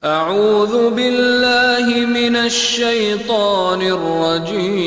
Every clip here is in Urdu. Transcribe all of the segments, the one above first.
اعوذ باللہ من الشیطان الرجیم۔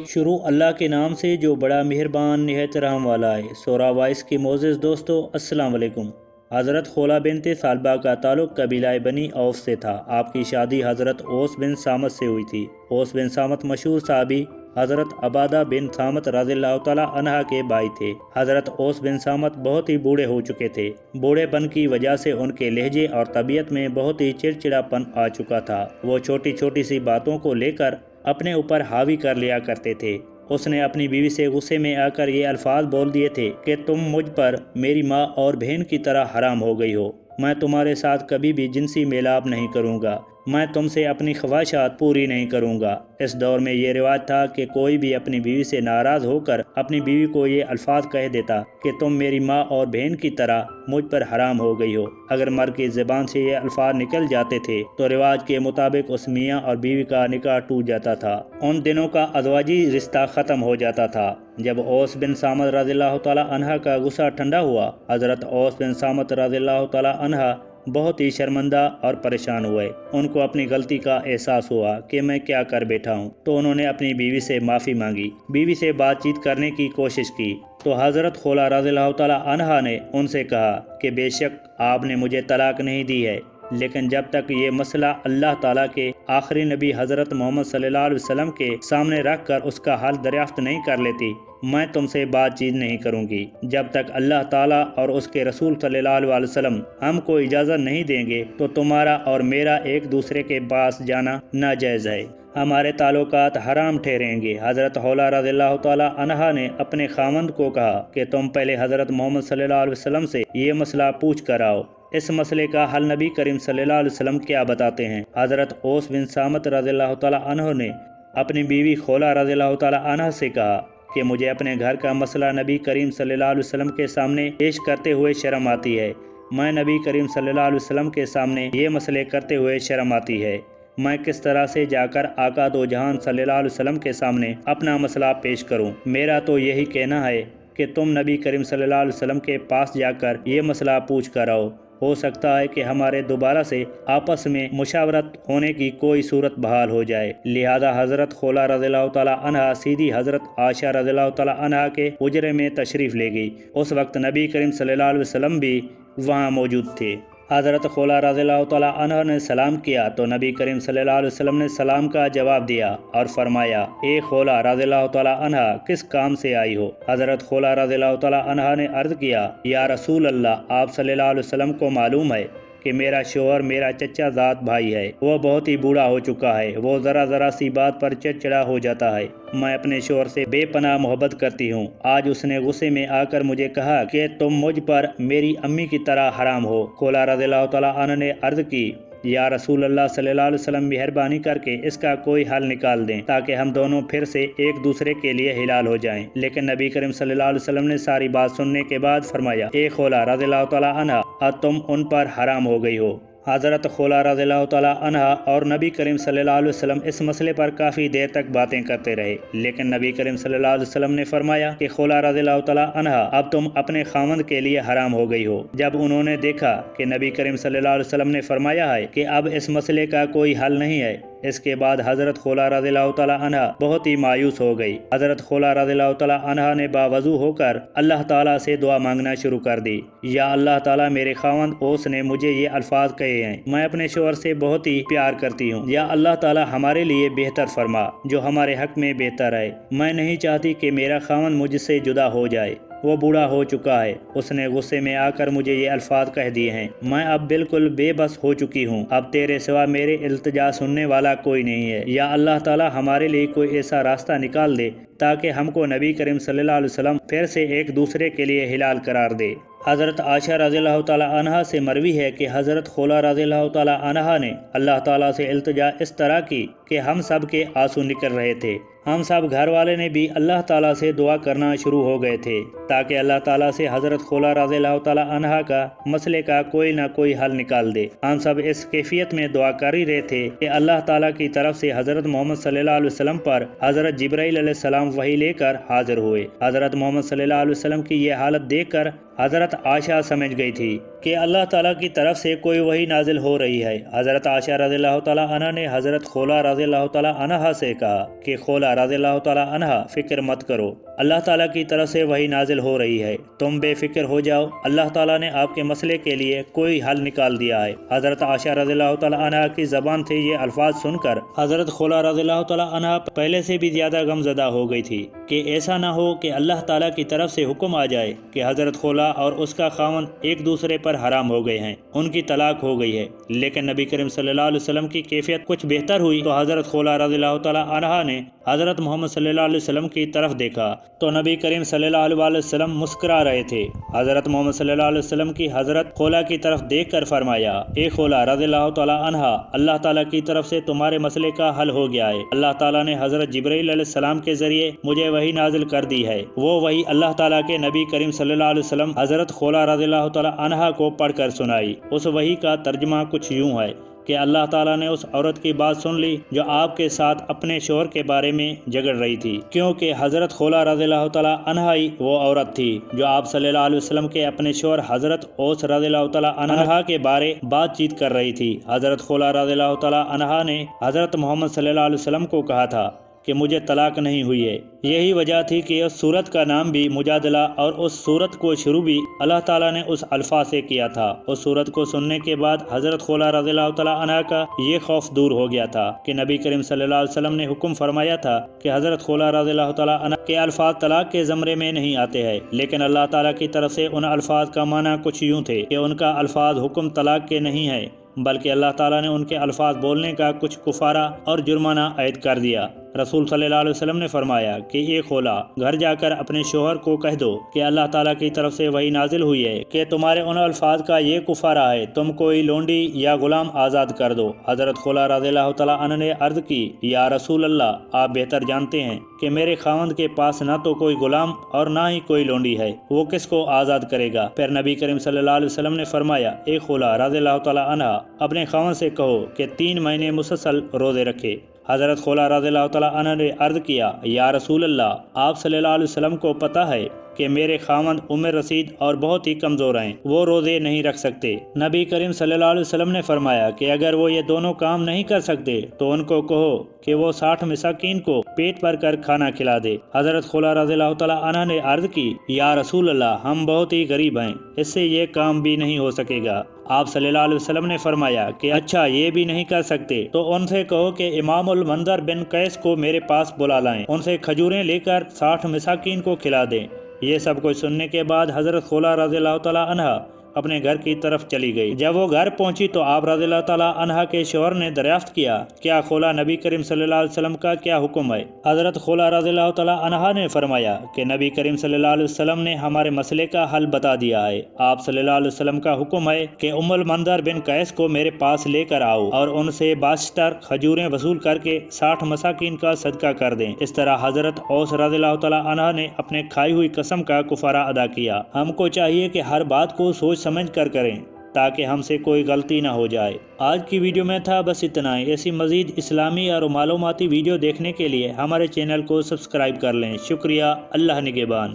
شروع اللہ کے نام سے جو بڑا مہربان نہایت رحم والا ہے۔ سورہ وائس کے معزز دوستو، السلام علیکم۔ حضرت خولہ بنت ثعلبہ کا تعلق قبیلہ بنی اوس سے تھا۔ آپ کی شادی حضرت اوس بن صامت سے ہوئی تھی۔ اوس بن صامت مشہور صحابی حضرت عبادہ بن صامت رضی اللہ تعالیٰ عنہ کے بھائی تھے۔ حضرت اوس بن صامت بہت ہی بوڑھے ہو چکے تھے۔ بوڑھے پن کی وجہ سے ان کے لہجے اور طبیعت میں بہت ہی چڑچڑا پن آ چکا تھا۔ وہ چھوٹی چھوٹی سی باتوں کو لے کر اپنے اوپر حاوی کر لیا کرتے تھے۔ اس نے اپنی بیوی سے غصے میں آ کر یہ الفاظ بول دیے تھے کہ تم مجھ پر میری ماں اور بہن کی طرح حرام ہو گئی ہو۔ میں تمہارے ساتھ کبھی بھی جنسی میلاب نہیں کروں گا۔ میں تم سے اپنی خواہشات پوری نہیں کروں گا۔ اس دور میں یہ رواج تھا کہ کوئی بھی اپنی بیوی سے ناراض ہو کر اپنی بیوی کو یہ الفاظ کہہ دیتا کہ تم میری ماں اور بہن کی طرح مجھ پر حرام ہو گئی ہو۔ اگر مرد کی زبان سے یہ الفاظ نکل جاتے تھے تو رواج کے مطابق اس میاں اور بیوی کا نکاح ٹوٹ جاتا تھا۔ ان دنوں کا ازواجی رشتہ ختم ہو جاتا تھا۔ جب اوس بن صامت رضی اللہ تعالیٰ عنہ کا غصہ ٹھنڈا ہوا، حضرت اوس بن صامت رضی اللہ تعالیٰ عنہ بہت ہی شرمندہ اور پریشان ہوئے۔ ان کو اپنی غلطی کا احساس ہوا کہ میں کیا کر بیٹھا ہوں، تو انہوں نے اپنی بیوی سے معافی مانگی۔ بیوی سے بات چیت کرنے کی کوشش کی تو حضرت خولہ رضی اللہ تعالیٰ عنہ نے ان سے کہا کہ بے شک آپ نے مجھے طلاق نہیں دی ہے، لیکن جب تک یہ مسئلہ اللہ تعالیٰ کے آخری نبی حضرت محمد صلی اللہ علیہ وسلم کے سامنے رکھ کر اس کا حل دریافت نہیں کر لیتی، میں تم سے بات چیت نہیں کروں گی۔ جب تک اللہ تعالیٰ اور اس کے رسول صلی اللہ علیہ وسلم ہم کو اجازت نہیں دیں گے تو تمہارا اور میرا ایک دوسرے کے پاس جانا ناجائز ہے، ہمارے تعلقات حرام ٹھہریں گے۔ حضرت خولہ رضی اللہ تعالیٰ عنہ نے اپنے خاوند کو کہا کہ تم پہلے حضرت محمد صلی اللہ علیہ وسلم سے یہ مسئلہ پوچھ کر آؤ، اس مسئلے کا حل نبی کریم صلی اللہ علیہ وسلم کیا بتاتے ہیں۔ حضرت اوس بن صامت رضی اللہ تعالیٰ عنہ نے اپنی بیوی خولہ رضی اللہ تعالیٰ عنہ سے کہا کہ مجھے اپنے گھر کا مسئلہ نبی کریم صلی اللہ علیہ وسلم کے سامنے پیش کرتے ہوئے شرم آتی ہے۔ میں نبی کریم صلی اللہ علیہ وسلم کے سامنے یہ مسئلے کرتے ہوئے شرم آتی ہے۔ میں کس طرح سے جا کر آقا دو جہان صلی اللہ علیہ وسلم کے سامنے اپنا مسئلہ پیش کروں؟ میرا تو یہی کہنا ہے کہ تم نبی کریم صلی اللہ علیہ وسلم کے پاس جا کر یہ مسئلہ پوچھ کر آؤ۔ ہو سکتا ہے کہ ہمارے دوبارہ سے آپس میں مشاورت ہونے کی کوئی صورت بحال ہو جائے۔ لہذا حضرت خولہ رضی اللہ تعالیٰ عنہ سیدھی حضرت عائشہ رضی اللہ تعالیٰ عنہ کے حجرے میں تشریف لے گئی۔ اس وقت نبی کریم صلی اللہ علیہ وسلم بھی وہاں موجود تھے۔ حضرت خولہ رضی اللہ تعالیٰ عنہ نے سلام کیا تو نبی کریم صلی اللہ علیہ وسلم نے سلام کا جواب دیا اور فرمایا، اے خولہ رضی اللہ تعالیٰ عنہ، کس کام سے آئی ہو؟ حضرت خولہ رضی اللہ تعالیٰ عنہ نے عرض کیا، یا رسول اللہ، آپ صلی اللہ علیہ وسلم کو معلوم ہے کہ میرا شوہر میرا چچا زاد بھائی ہے، وہ بہت ہی بوڑھا ہو چکا ہے، وہ ذرا سی بات پر چڑچڑا ہو جاتا ہے۔ میں اپنے شوہر سے بے پناہ محبت کرتی ہوں۔ آج اس نے غصے میں آ کر مجھے کہا کہ تم مجھ پر میری امی کی طرح حرام ہو۔ خولہ رضی اللہ تعالیٰ عنہ نے عرض کی، یا رسول اللہ صلی اللہ علیہ وسلم، مہربانی کر کے اس کا کوئی حل نکال دیں تاکہ ہم دونوں پھر سے ایک دوسرے کے لیے حلال ہو جائیں۔ لیکن نبی کریم صلی اللہ علیہ وسلم نے ساری بات سننے کے بعد فرمایا، اے خولہ رضی اللہ تعالیٰ عنہ، اب تم ان پر حرام ہو گئی ہو۔ حضرت خولہ رضی اللہ تعالیٰ عنہ اور نبی کریم صلی اللہ علیہ وسلم اس مسئلے پر کافی دیر تک باتیں کرتے رہے، لیکن نبی کریم صلی اللہ علیہ وسلم نے فرمایا کہ خولہ رضی اللہ تعالیٰ عنہ، اب تم اپنے خاوند کے لیے حرام ہو گئی ہو۔ جب انہوں نے دیکھا کہ نبی کریم صلی اللہ علیہ وسلم نے فرمایا ہے کہ اب اس مسئلے کا کوئی حل نہیں ہے، اس کے بعد حضرت خولہ رضی اللہ تعالیٰ عنہ بہت ہی مایوس ہو گئی۔ حضرت خولہ رضی اللہ تعالیٰ عنہ نے باوضو ہو کر اللہ تعالیٰ سے دعا مانگنا شروع کر دی، یا اللہ تعالیٰ، میرے خاوند اوس نے مجھے یہ الفاظ کہے ہیں، میں اپنے شوہر سے بہت ہی پیار کرتی ہوں، یا اللہ تعالیٰ ہمارے لیے بہتر فرما جو ہمارے حق میں بہتر ہے۔ میں نہیں چاہتی کہ میرا خاوند مجھ سے جدا ہو جائے، وہ بوڑھا ہو چکا ہے، اس نے غصے میں آ کر مجھے یہ الفاظ کہہ دیے ہیں، میں اب بالکل بے بس ہو چکی ہوں، اب تیرے سوا میرے التجا سننے والا کوئی نہیں ہے، یا اللہ تعالیٰ ہمارے لیے کوئی ایسا راستہ نکال دے تاکہ ہم کو نبی کریم صلی اللہ علیہ وسلم پھر سے ایک دوسرے کے لیے حلال قرار دے۔ حضرت عائشہ رضی اللہ تعالیٰ عنہ سے مروی ہے کہ حضرت خولہ رضی اللہ تعالیٰ عنہ نے اللہ تعالیٰ سے التجا اس طرح کی کہ ہم سب کے آنسو نکل رہے تھے۔ ہم سب گھر والے نے بھی اللہ تعالیٰ سے دعا کرنا شروع ہو گئے تھے تاکہ اللہ تعالیٰ سے حضرت خولہ رضی اللہ تعالیٰ عنہ کا مسئلے کا کوئی نہ کوئی حل نکال دے۔ ہم سب اس کیفیت میں دعا کر ہی رہے تھے کہ اللہ تعالیٰ کی طرف سے حضرت محمد صلی اللہ علیہ وسلم پر حضرت جبرائیل علیہ السلام وحی لے کر حاضر ہوئے۔ حضرت محمد صلی اللہ علیہ وسلم کی یہ حالت دیکھ کر حضرت عائشہ سمجھ گئی تھی کہ اللہ تعالیٰ کی طرف سے کوئی وحی نازل ہو رہی ہے۔ حضرت عائشہ رضی اللہ تعالیٰ عنہ نے حضرت خولا رضی اللہ تعالیٰ عنہ سے کہا کہ خولا رضی اللہ تعالیٰ عنہ فکر مت کرو، اللہ تعالیٰ کی طرف سے وحی نازل ہو رہی ہے، تم بے فکر ہو جاؤ، اللہ تعالیٰ نے آپ کے مسئلے کے لیے کوئی حل نکال دیا ہے۔ حضرت عائشہ رضی اللہ تعالیٰ عنہ کی زبان سے یہ الفاظ سن کر حضرت خولا رضی اللہ تعالیٰ عنہ پہلے سے بھی زیادہ غم زدہ ہو گئی تھی کہ ایسا نہ ہو کہ اللہ تعالیٰ کی طرف سے حکم آ جائے کہ حضرت خولا اور اس کا خاوند ایک دوسرے پر حرام ہو گئے ہیں، ان کی طلاق ہو گئی ہے۔ لیکن نبی کریم صلی اللہ علیہ وسلم کی کیفیت کچھ بہتر ہوئی تو حضرت خولا رضی اللہ تعالیٰ عنہ نے حضرت محمد صلی اللہ علیہ وسلم کی طرف دیکھا تو نبی کریم صلی اللہ علیہ وسلم مسکرا رہے تھے۔ حضرت محمد صلی اللہ علیہ وسلم کی حضرت خولا کی طرف دیکھ کر فرمایا، اے خولا رضی اللہ تعالیٰ عنہ، اللہ تعالیٰ کی طرف سے تمہارے مسئلے کا حل ہو گیا ہے۔ اللہ تعالیٰ نے حضرت جبرائیل علیہ السلام کے ذریعے مجھے وحی نازل کر دی ہے۔ وہ وحی اللہ تعالیٰ کے نبی کریم صلی اللہ علیہ وسلم حضرت خولا رضی اللہ تعالیٰ عنہ کو پڑھ کر سنائی۔ اس وحی کا ترجمہ کچھ یوں ہے کہ اللہ تعالیٰ نے اس عورت کی بات سن لی جو آپ کے ساتھ اپنے شوہر کے بارے میں جھگڑ رہی تھی، کیونکہ حضرت خولا رضی اللہ تعالیٰ عنہ ہی وہ عورت تھی جو آپ صلی اللہ علیہ وسلم کے اپنے شوہر حضرت اوس رضی اللہ تعالیٰ عنہ کے بارے بات چیت کر رہی تھی۔ حضرت خولا رضی اللہ تعالیٰ عنہ نے حضرت محمد صلی اللہ علیہ وسلم کو کہا تھا کہ مجھے طلاق نہیں ہوئی ہے۔ یہی وجہ تھی کہ اس صورت کا نام بھی مجادلہ اور اس صورت کو شروع بھی اللہ تعالیٰ نے اس الفاظ سے کیا تھا۔ اس صورت کو سننے کے بعد حضرت خولا رضی اللہ تعالیٰ عنہ کا یہ خوف دور ہو گیا تھا کہ نبی کریم صلی اللہ علیہ وسلم نے حکم فرمایا تھا کہ حضرت خولا رضی اللہ تعالیٰ عنہ کے الفاظ طلاق کے زمرے میں نہیں آتے ہیں، لیکن اللہ تعالیٰ کی طرف سے ان الفاظ کا معنی کچھ یوں تھے کہ ان کا الفاظ حکم طلاق کے نہیں ہے، بلکہ اللہ تعالیٰ نے ان کے الفاظ بولنے کا کچھ کفارہ اور جرمانہ عائد کر دیا۔ رسول صلی اللہ علیہ وسلم نے فرمایا کہ یہ خولا، گھر جا کر اپنے شوہر کو کہہ دو کہ اللہ تعالیٰ کی طرف سے وحی نازل ہوئی ہے کہ تمہارے ان الفاظ کا یہ کفارہ ہے، تم کوئی لونڈی یا غلام آزاد کر دو۔ حضرت خولا رضی اللہ تعالیٰ عنہ نے عرض کی، یا رسول اللہ، آپ بہتر جانتے ہیں کہ میرے خاوند کے پاس نہ تو کوئی غلام اور نہ ہی کوئی لونڈی ہے، وہ کس کو آزاد کرے گا؟ پھر نبی کریم صلی اللہ علیہ وسلم نے فرمایا، اے خولا رضی اللہ تعالیٰ عنہ، اپنے خاوند سے کہو کہ 3 مہینے مسلسل روزے رکھے۔ حضرت خولا رضی اللہ تعالیٰ عنہ نے عرض کیا، یا رسول اللہ، آپ صلی اللہ علیہ وسلم کو پتہ ہے کہ میرے خاوند عمر رسید اور بہت ہی کمزور ہیں، وہ روزے نہیں رکھ سکتے۔ نبی کریم صلی اللہ علیہ وسلم نے فرمایا کہ اگر وہ یہ دونوں کام نہیں کر سکتے تو ان کو کہو کہ وہ 60 مساکین کو پیٹ بھر کر کھانا کھلا دے۔ حضرت خولا رضی اللہ تعالیٰ عنہ نے عرض کی، یا رسول اللہ، ہم بہت ہی غریب ہیں، اس سے یہ کام بھی نہیں ہو سکے گا۔ آپ صلی اللہ علیہ وسلم نے فرمایا کہ اچھا یہ بھی نہیں کر سکتے تو ان سے کہو کہ امام المنذر بن قیس کو میرے پاس بلا لائیں، ان سے کھجوریں لے کر 60 مساکین کو کھلا دیں۔ یہ سب کچھ سننے کے بعد حضرت خولا رضی اللہ تعالیٰ عنہ اپنے گھر کی طرف چلی گئی۔ جب وہ گھر پہنچی تو آپ رضی اللہ تعالیٰ عنہ کے شوہر نے دریافت کیا، کیا خولا نبی کریم صلی اللہ علیہ وسلم کا کیا حکم ہے؟ حضرت خولا رضی اللہ تعالیٰ عنہ نے فرمایا کہ نبی کریم صلی اللہ علیہ وسلم نے ہمارے مسئلے کا حل بتا دیا ہے۔ آپ صلی اللہ علیہ وسلم کا حکم ہے کہ ام المنذر بن قیس کو میرے پاس لے کر آؤ اور ان سے 62 کھجوریں وصول کر کے 60 مساکین کا صدقہ کر دیں۔ اس طرح حضرت اوس رضی اللہ تعالیٰ عنہ نے اپنے کھائی ہوئی قسم کا کفارہ ادا کیا۔ ہم کو چاہیے کہ ہر بات کو سوچ سمجھ کر کریں تاکہ ہم سے کوئی غلطی نہ ہو جائے۔ آج کی ویڈیو میں تھا بس اتنا ہی۔ ایسی مزید اسلامی اور معلوماتی ویڈیو دیکھنے کے لیے ہمارے چینل کو سبسکرائب کر لیں۔ شکریہ، اللہ نگہبان۔